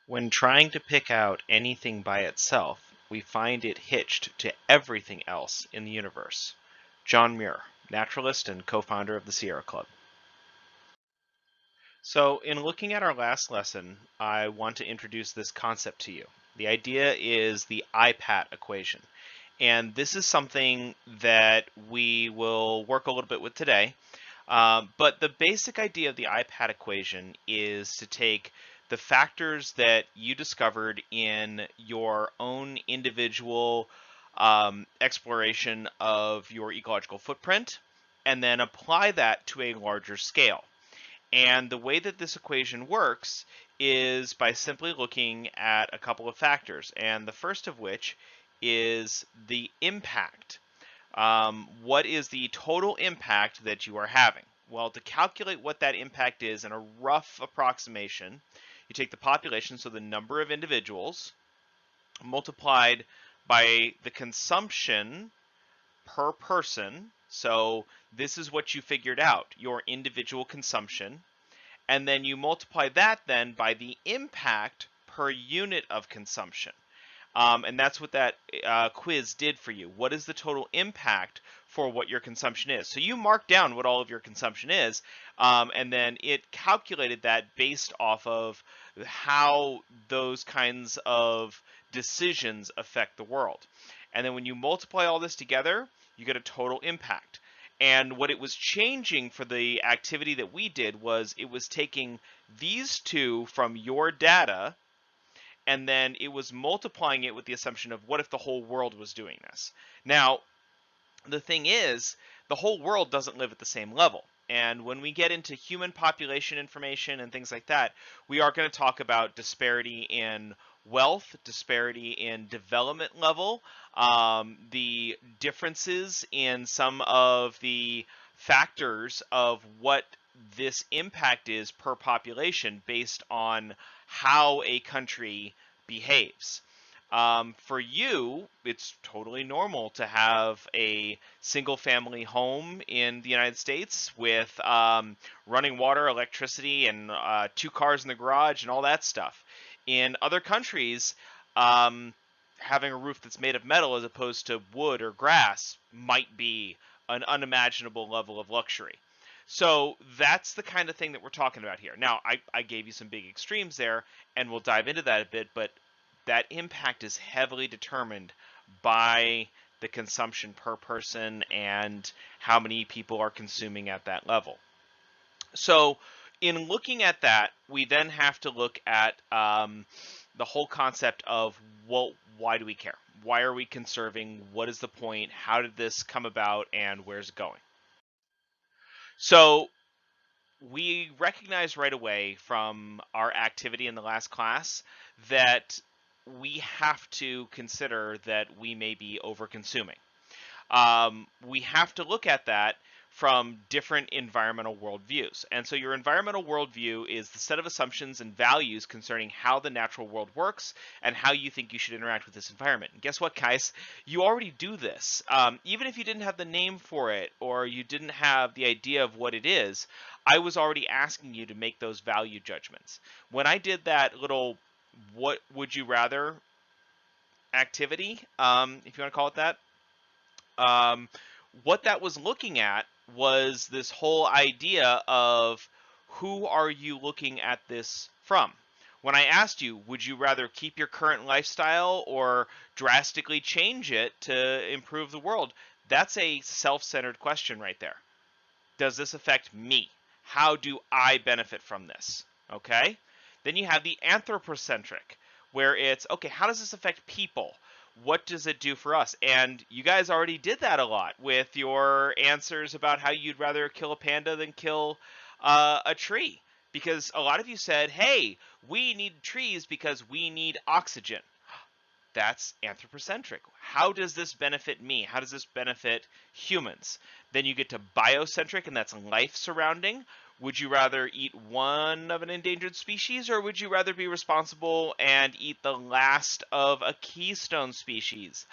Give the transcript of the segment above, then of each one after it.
When trying to pick out anything by itself, we find it hitched to everything else in the universe. John Muir, naturalist and co-founder of the Sierra Club. So, in looking at our last lesson, I want to introduce this concept to you. The idea is the IPAT equation. And this is something that we will work a little bit with today. But the basic idea of the IPAT equation is to take the factors that you discovered in your own individual exploration of your ecological footprint and then apply that to a larger scale. And the way that this equation works is by simply looking at a couple of factors. And the first of which is the impact. What is the total impact that you are having? Well, to calculate what that impact is in a rough approximation, you take the population, so the number of individuals, multiplied by the consumption per person. So this is what you figured out, your individual consumption. And then you multiply that then by the impact per unit of consumption. And that's what that quiz did for you. What is the total impact for what your consumption is? So you mark down what all of your consumption is, and then it calculated that based off of how those kinds of decisions affect the world. And then when you multiply all this together, you get a total impact. And what it was changing for the activity that we did was it was taking these two from your data, and then it was multiplying it with the assumption of what if the whole world was doing this. Now, the thing is, the whole world doesn't live at the same level. And when we get into human population information and things like that, we are going to talk about disparity in wealth, disparity in development level, the differences in some of the factors of what this impact is per population based on how a country behaves. For you, it's totally normal to have a single family home in the United States with running water, electricity, and two cars in the garage and all that stuff. In other countries, having a roof that's made of metal as opposed to wood or grass might be an unimaginable level of luxury. So that's the kind of thing that we're talking about here. Now, I gave you some big extremes there, and we'll dive into that a bit, but that impact is heavily determined by the consumption per person and how many people are consuming at that level. So in looking at that, we then have to look at the whole concept of, well, why do we care? Why are we conserving? What is the point? How did this come about, and where's it going? So we recognize right away from our activity in the last class that we have to consider that we may be over consuming. We have to look at that from different environmental worldviews. And so your environmental worldview is the set of assumptions and values concerning how the natural world works and how you think you should interact with this environment. And guess what, guys? You already do this. Even if you didn't have the name for it or you didn't have the idea of what it is, I was already asking you to make those value judgments. When I did that little what would you rather activity, if you want to call it that, um, what that was looking at was this whole idea of who are you looking at this from? When I asked you, would you rather keep your current lifestyle or drastically change it to improve the world? That's a self-centered question right there. Does this affect me? How do I benefit from this? Okay. Then you have the anthropocentric, where it's, okay, how does this affect people? What does it do for us? And you guys already did that a lot with your answers about how you'd rather kill a panda than kill a tree. Because a lot of you said, hey, we need trees because we need oxygen. That's anthropocentric. How does this benefit me? How does this benefit humans? Then you get to biocentric, and that's life surrounding. Would you rather eat one of an endangered species, or would you rather be responsible and eat the last of a keystone species?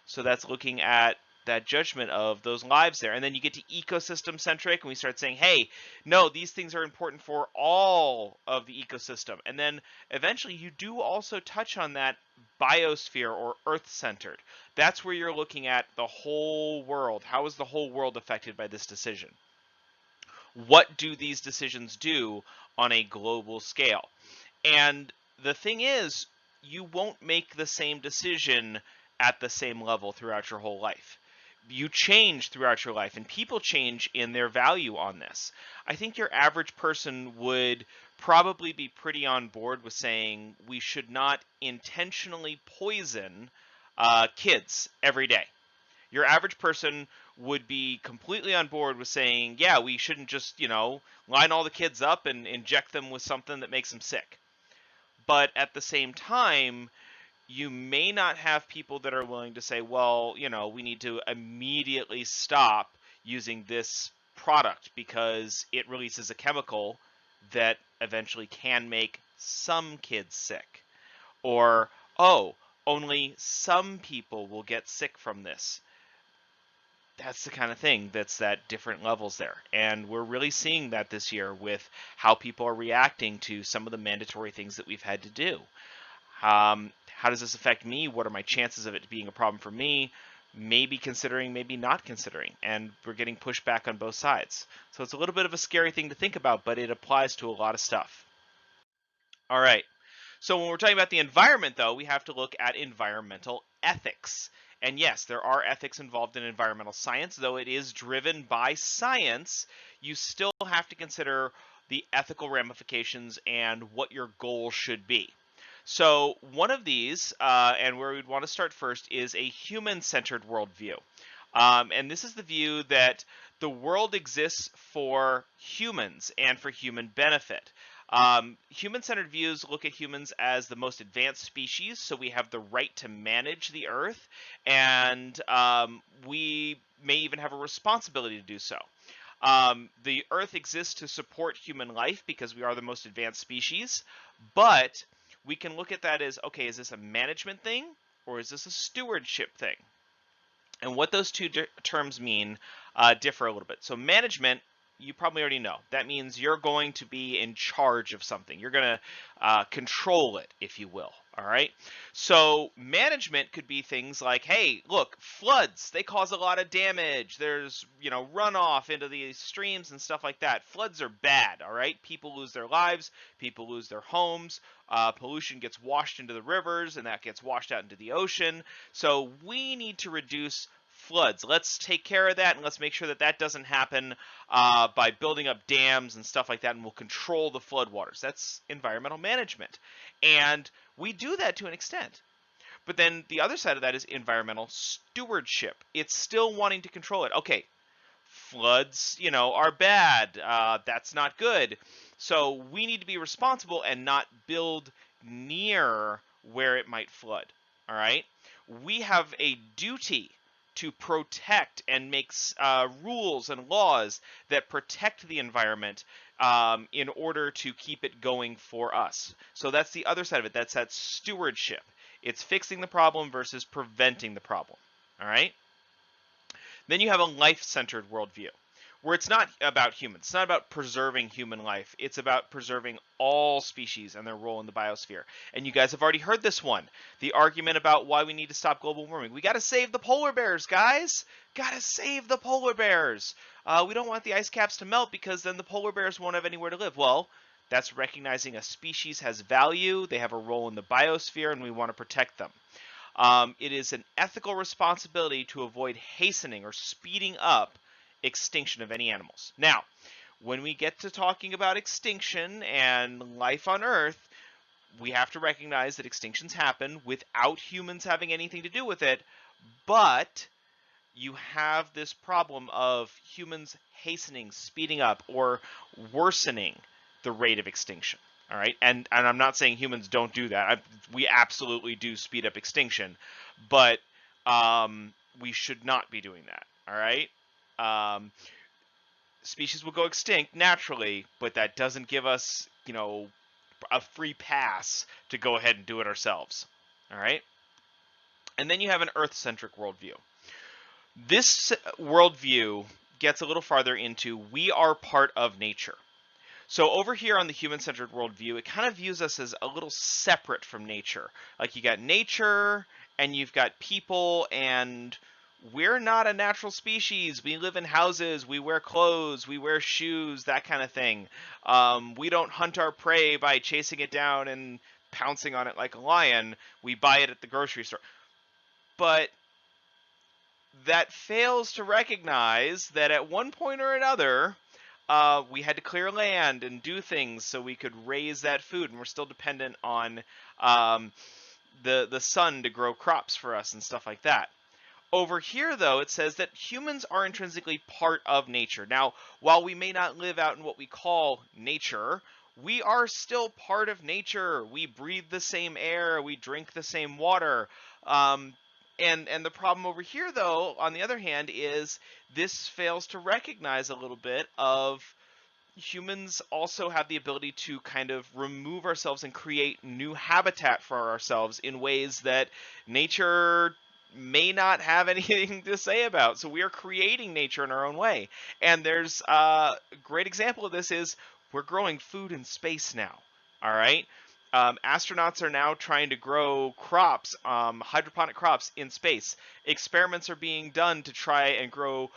So that's looking at that judgment of those lives there. And then you get to ecosystem centric and we start saying, hey, no, these things are important for all of the ecosystem. And then eventually you do also touch on that biosphere or earth centered. That's where you're looking at the whole world. How is the whole world affected by this decision? What do these decisions do on a global scale? And the thing is, you won't make the same decision at the same level throughout your whole life. You change throughout your life, and people change in their value on this. I think your average person would probably be pretty on board with saying we should not intentionally poison kids every day. Your average person would be completely on board with saying, yeah, we shouldn't just, line all the kids up and inject them with something that makes them sick. But at the same time, you may not have people that are willing to say, well, we need to immediately stop using this product because it releases a chemical that eventually can make some kids sick. Or, oh, only some people will get sick from this. That's the kind of thing that's at different levels there. And we're really seeing that this year with how people are reacting to some of the mandatory things that we've had to do. How does this affect me? What are my chances of it being a problem for me? Maybe considering, maybe not considering. And we're getting pushback on both sides. So it's a little bit of a scary thing to think about, but it applies to a lot of stuff. All right. So when we're talking about the environment, though, we have to look at environmental ethics. And yes, there are ethics involved in environmental science, though it is driven by science. You still have to consider the ethical ramifications and what your goal should be. So one of these, and where we'd want to start first, is a human-centered worldview. And this is the view that the world exists for humans and for human benefit. Human-centered views look at humans as the most advanced species, so we have the right to manage the Earth, and we may even have a responsibility to do so. The Earth exists to support human life because we are the most advanced species, but we can look at that as, okay, is this a management thing or is this a stewardship thing? And what those two terms mean differ a little bit. So management, you probably already know. That means you're going to be in charge of something. You're going to control it, if you will. All right. So management could be things like, hey, look, floods, they cause a lot of damage. There's, runoff into the streams and stuff like that. Floods are bad. All right. People lose their lives. People lose their homes. Pollution gets washed into the rivers and that gets washed out into the ocean. So we need to reduce floods. Let's take care of that and let's make sure that that doesn't happen by building up dams and stuff like that, and we'll control the floodwaters. That's environmental management. And we do that to an extent. But then the other side of that is environmental stewardship. It's still wanting to control it. Okay, floods, are bad. That's not good. So we need to be responsible and not build near where it might flood. All right. We have a duty to protect and make rules and laws that protect the environment in order to keep it going for us. So that's the other side of it. That's that stewardship. It's fixing the problem versus preventing the problem. All right. Then you have a life-centered worldview, where it's not about humans. It's not about preserving human life. It's about preserving all species and their role in the biosphere. And you guys have already heard this one, the argument about why we need to stop global warming. We got to save the polar bears, guys. Got to save the polar bears. We don't want the ice caps to melt because then the polar bears won't have anywhere to live. Well, that's recognizing a species has value. They have a role in the biosphere, and we want to protect them. It is an ethical responsibility to avoid hastening or speeding up extinction of any animals. Now, when we get to talking about extinction and life on Earth, we have to recognize that extinctions happen without humans having anything to do with it, but you have this problem of humans hastening, speeding up, or worsening the rate of extinction. All right, and I'm not saying humans don't do that. We absolutely do speed up extinction, but we should not be doing that. All right, species will go extinct naturally, but that doesn't give us, a free pass to go ahead and do it ourselves. All right, and then you have an Earth-centric worldview. This worldview gets a little farther into we are part of nature. So over here on the human-centered worldview, it kind of views us as a little separate from nature. Like you got nature and you've got people, and we're not a natural species. We live in houses, we wear clothes, we wear shoes, that kind of thing. We don't hunt our prey by chasing it down and pouncing on it like a lion. We buy it at the grocery store. But that fails to recognize that at one point or another, we had to clear land and do things so we could raise that food, and we're still dependent on um, the sun to grow crops for us and stuff like that. Over here, though, it says that humans are intrinsically part of nature. Now, while we may not live out in what we call nature, we are still part of nature. We breathe the same air, we drink the same water. Um, and the problem over here, though, on the other hand, is this fails to recognize a little bit of humans also have the ability to kind of remove ourselves and create new habitat for ourselves in ways that nature may not have anything to say about. So we are creating nature in our own way. And there's a great example of this is we're growing food in space now. All right. Astronauts are now trying to grow crops, hydroponic crops in space. Experiments are being done to try and grow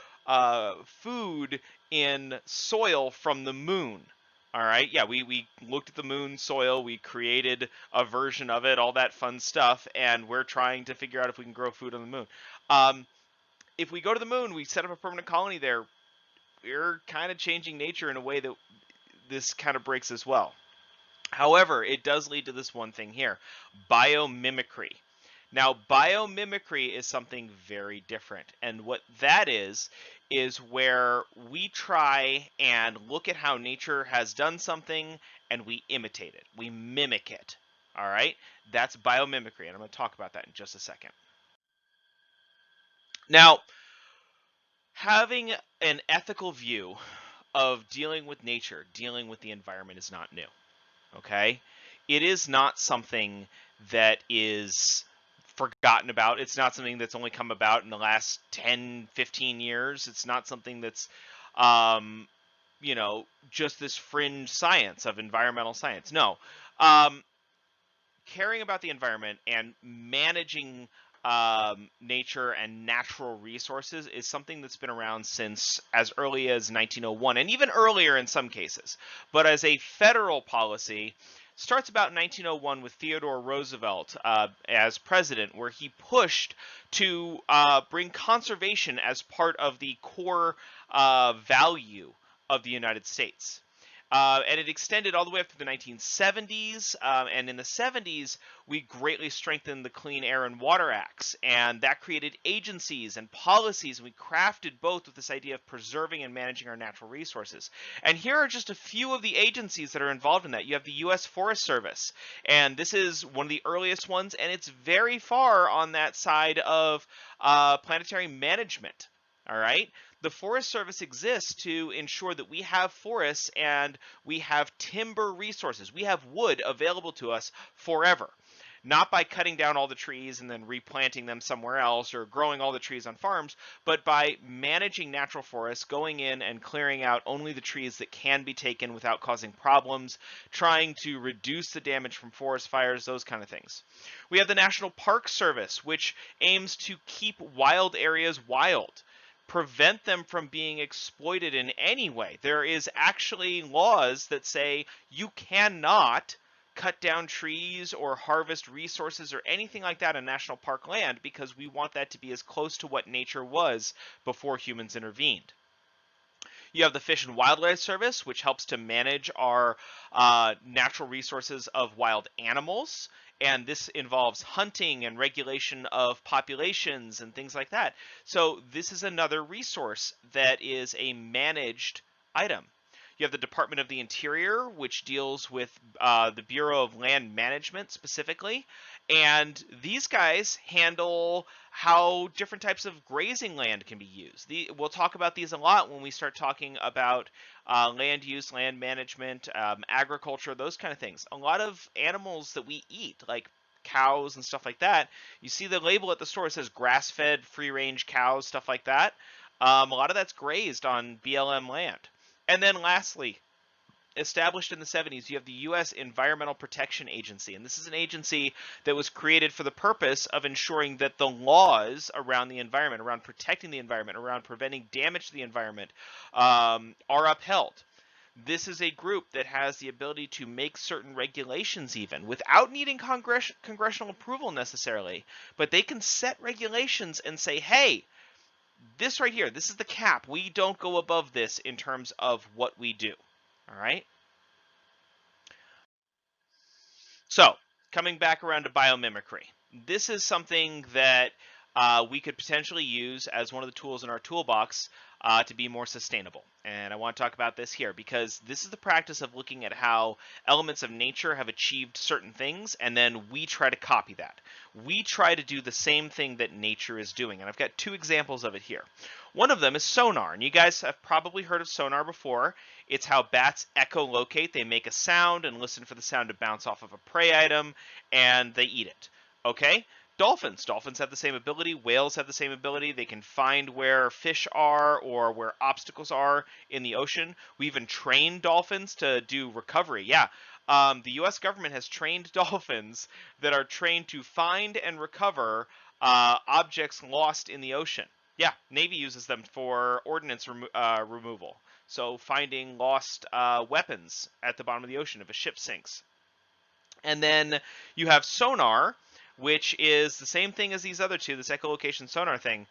food in soil from the moon. All right, yeah, we looked at the moon soil, we created a version of it, all that fun stuff, and we're trying to figure out if we can grow food on the moon. Um, if we go to the moon, we set up a permanent colony there. We're kind of changing nature in a way that this kind of breaks as well. However, it does lead to this one thing here, biomimicry. Now, biomimicry is something very different. And what that is where we try and look at how nature has done something and we imitate it, we mimic it. All right? That's biomimicry. And I'm going to talk about that in just a second. Now, having an ethical view of dealing with nature, dealing with the environment is not new. Okay? It is not something that is forgotten about. It's not something that's only come about in the last 10, 15 years. It's not something that's, um, just this fringe science of environmental science. No. Um, Caring about the environment and managing nature and natural resources is something that's been around since as early as 1901 and even earlier in some cases. But as a federal policy, starts about 1901 with Theodore Roosevelt as president, where he pushed to bring conservation as part of the core value of the United States. And it extended all the way up to the 1970s. And in the 70s, we greatly strengthened the Clean Air and Water Acts. And that created agencies and policies. And we crafted both with this idea of preserving and managing our natural resources. And here are just a few of the agencies that are involved in that. You have the U.S. Forest Service. And this is one of the earliest ones. And it's very far on that side of planetary management. All right. The Forest Service exists to ensure that we have forests and we have timber resources. We have wood available to us forever. Not by cutting down all the trees and then replanting them somewhere else or growing all the trees on farms, but by managing natural forests, going in and clearing out only the trees that can be taken without causing problems, trying to reduce the damage from forest fires, those kind of things. We have the National Park Service, which aims to keep wild areas wild, prevent them from being exploited in any way. There is actually laws that say you cannot cut down trees or harvest resources or anything like that on national park land because we want that to be as close to what nature was before humans intervened. You have the Fish and Wildlife Service, which helps to manage our natural resources of wild animals. And this involves hunting and regulation of populations and things like that. So this is another resource that is a managed item. You have the Department of the Interior, which deals with the Bureau of Land Management specifically. And these guys handle how different types of grazing land can be used. We'll talk about these a lot when we start talking about land use, land management, agriculture, those kind of things. A lot of animals that we eat, like cows and stuff like that, you see the label at the store says grass-fed, free-range cows, stuff like that. A lot of that's grazed on BLM land. And then lastly, established in the 70s, you have the U.S. Environmental Protection Agency. And this is an agency that was created for the purpose of ensuring that the laws around the environment, around protecting the environment, around preventing damage to the environment, are upheld. This is a group that has the ability to make certain regulations even without needing congressional approval necessarily. But they can set regulations and say, hey, this right here, this is the cap. We don't go above this in terms of what we do. All right. So coming back around to biomimicry, this is something that we could potentially use as one of the tools in our toolbox to be more sustainable. And I want to talk about this here because this is the practice of looking at how elements of nature have achieved certain things, and then we try to copy that. We try to do the same thing that nature is doing, and I've got two examples of it here. One of them is sonar, and you guys have probably heard of sonar before. It's how bats echolocate. They make a sound and listen for the sound to bounce off of a prey item, and they eat it. Okay? Dolphins have the same ability. Whales have the same ability. They can find where fish are or where obstacles are in the ocean. We even train dolphins to do recovery. Yeah, the U.S. government has trained dolphins that are trained to find and recover objects lost in the ocean. Yeah, Navy uses them for ordnance removal. So finding lost weapons at the bottom of the ocean if a ship sinks. And then you have sonar, which is the same thing as these other two, this echolocation sonar thing,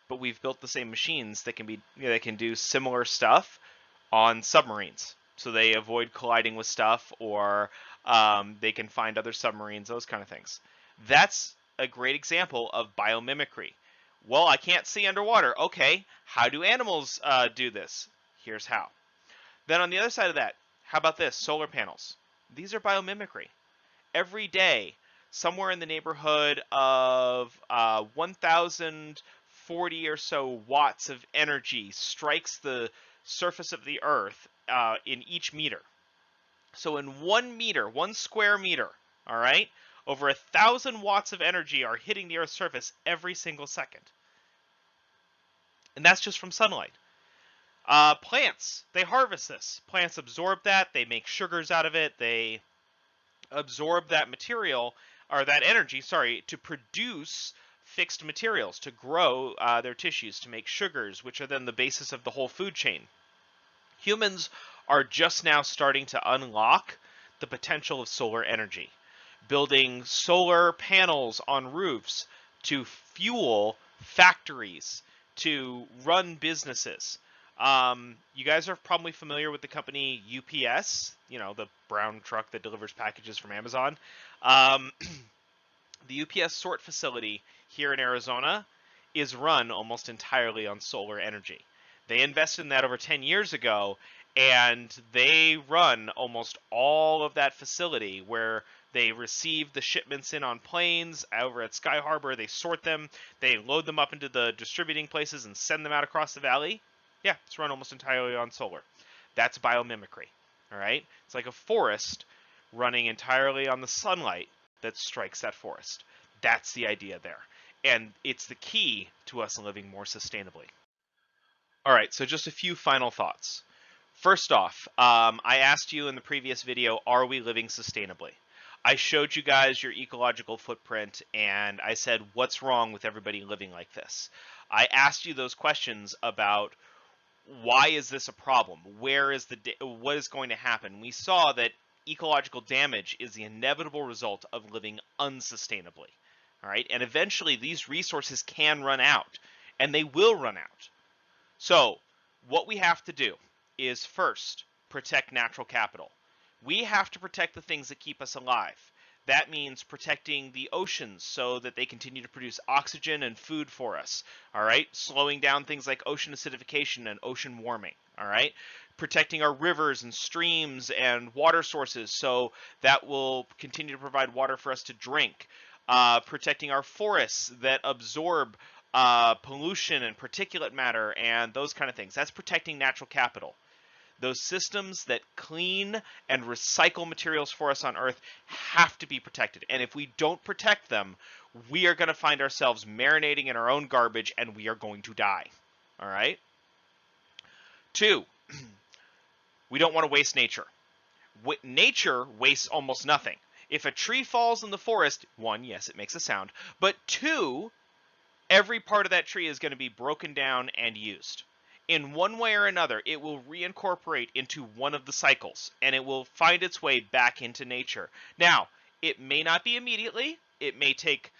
but we've built the same machines that can do similar stuff on submarines. So they avoid colliding with stuff, or they can find other submarines, those kind of things. That's a great example of biomimicry. Well, I can't see underwater. Okay, how do animals do this? Here's how. Then on the other side of that, how about this? Solar panels. These are biomimicry. Every day, somewhere in the neighborhood of 1,040 or so watts of energy strikes the surface of the Earth in each meter. So in 1 meter, 1 square meter, all right, over 1,000 watts of energy are hitting the Earth's surface every single second. And that's just from sunlight. Plants, they harvest this. Plants absorb that. They make sugars out of it. They absorb that material, or that energy, sorry, to produce fixed materials, to grow their tissues, to make sugars, which are then the basis of the whole food chain. Humans are just now starting to unlock the potential of solar energy, building solar panels on roofs to fuel factories, to run businesses. You guys are probably familiar with the company UPS, you know, the brown truck that delivers packages from Amazon. The UPS sort facility here in Arizona is run almost entirely on solar energy. They invested in that over 10 years ago, and they run almost all of that facility where they receive the shipments in on planes over at Sky Harbor. They sort them, they load them up into the distributing places and send them out across the valley. Yeah, it's run almost entirely on solar. That's biomimicry, all right? It's like a forest running entirely on the sunlight that strikes that forest. That's the idea there. And it's the key to us living more sustainably. All right, so just a few final thoughts. First off, I asked you in the previous video, are we living sustainably? I showed you guys your ecological footprint, and I said, what's wrong with everybody living like this? I asked you those questions about why is this a problem? What is going to happen? We saw that ecological damage is the inevitable result of living unsustainably. All right, and eventually these resources can run out, and they will run out. So what we have to do is first protect natural capital. We have to protect the things that keep us alive. That means protecting the oceans so that they continue to produce oxygen and food for us, all right? Slowing down things like ocean acidification and ocean warming, all right? Protecting our rivers and streams and water sources so that will continue to provide water for us to drink. Protecting our forests that absorb pollution and particulate matter and those kind of things. That's protecting natural capital. Those systems that clean and recycle materials for us on Earth have to be protected. And if we don't protect them, we are going to find ourselves marinating in our own garbage and we are going to die. All right? 2, we don't want to waste nature. Nature wastes almost nothing. If a tree falls in the forest, 1, yes, it makes a sound, but 2, every part of that tree is going to be broken down and used. In one way or another, it will reincorporate into one of the cycles, and it will find its way back into nature. Now, it may not be immediately. It may take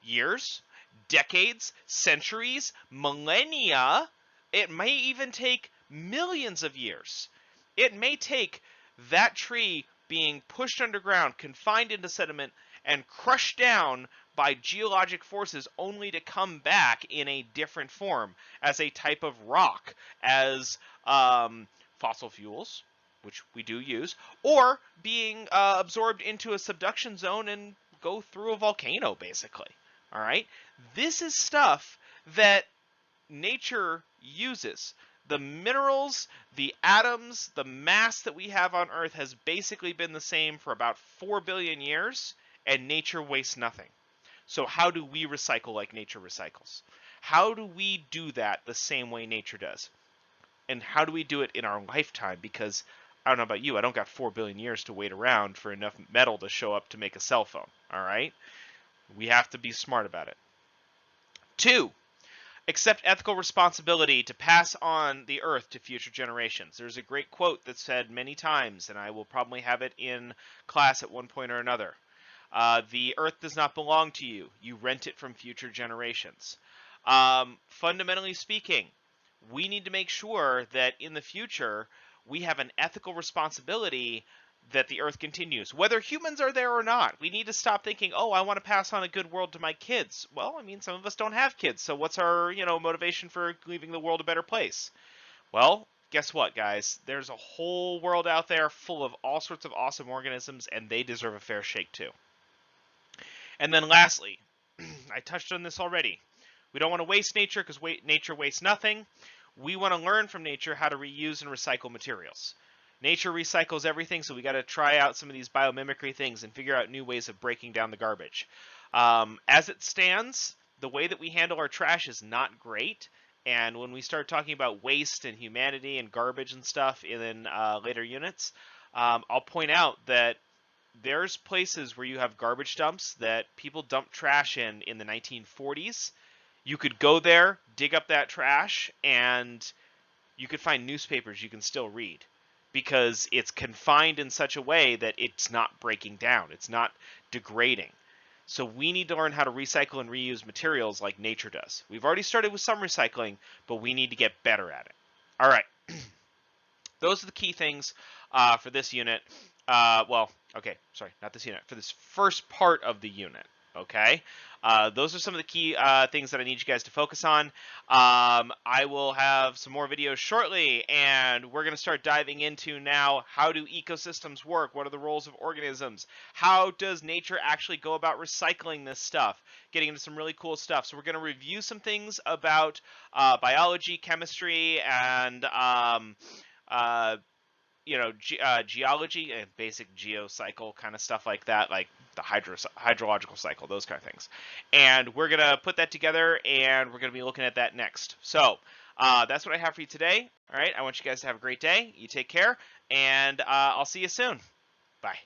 years, decades, centuries, millennia. It may even take millions of years. It may take that tree being pushed underground, confined into sediment, and crushed down by geologic forces only to come back in a different form as a type of rock, as fossil fuels, which we do use, or being absorbed into a subduction zone and go through a volcano, basically. All right? This is stuff that nature uses. The minerals, the atoms, the mass that we have on Earth has basically been the same for about 4 billion years, and nature wastes nothing. So how do we recycle like nature recycles? How do we do that the same way nature does? And how do we do it in our lifetime? Because I don't know about you, I don't got 4 billion years to wait around for enough metal to show up to make a cell phone, all right? We have to be smart about it. 2, accept ethical responsibility to pass on the earth to future generations. There's a great quote that's said many times, and I will probably have it in class at one point or another. The earth does not belong to you. You rent it from future generations. Fundamentally speaking, we need to make sure that in the future we have an ethical responsibility that the earth continues, whether humans are there or not. We need to stop thinking, oh, I want to pass on a good world to my kids. Well, I mean, some of us don't have kids, so what's our, motivation for leaving the world a better place? Well, guess what, guys? There's a whole world out there full of all sorts of awesome organisms, and they deserve a fair shake too. And then lastly, I touched on this already. We don't want to waste nature because nature wastes nothing. We want to learn from nature how to reuse and recycle materials. Nature recycles everything, so we got to try out some of these biomimicry things and figure out new ways of breaking down the garbage. As it stands, the way that we handle our trash is not great. And when we start talking about waste and humanity and garbage and stuff in later units, I'll point out that there's places where you have garbage dumps that people dump trash in the 1940s. You could go there, dig up that trash, and you could find newspapers you can still read because it's confined in such a way that it's not breaking down. It's not degrading. So we need to learn how to recycle and reuse materials like nature does. We've already started with some recycling, but we need to get better at it. All right. Those are the key things for this unit. Not this unit. For this first part of the unit, okay? Those are some of the key things that I need you guys to focus on. I will have some more videos shortly, and we're going to start diving into now how do ecosystems work? What are the roles of organisms? How does nature actually go about recycling this stuff? Getting into some really cool stuff. So we're going to review some things about biology, chemistry, and geology and basic geocycle kind of stuff like that, like the hydrological cycle, those kind of things. And we're going to put that together, and we're going to be looking at that next. So that's what I have for you today. All right, I want you guys to have a great day. You take care, and I'll see you soon. Bye.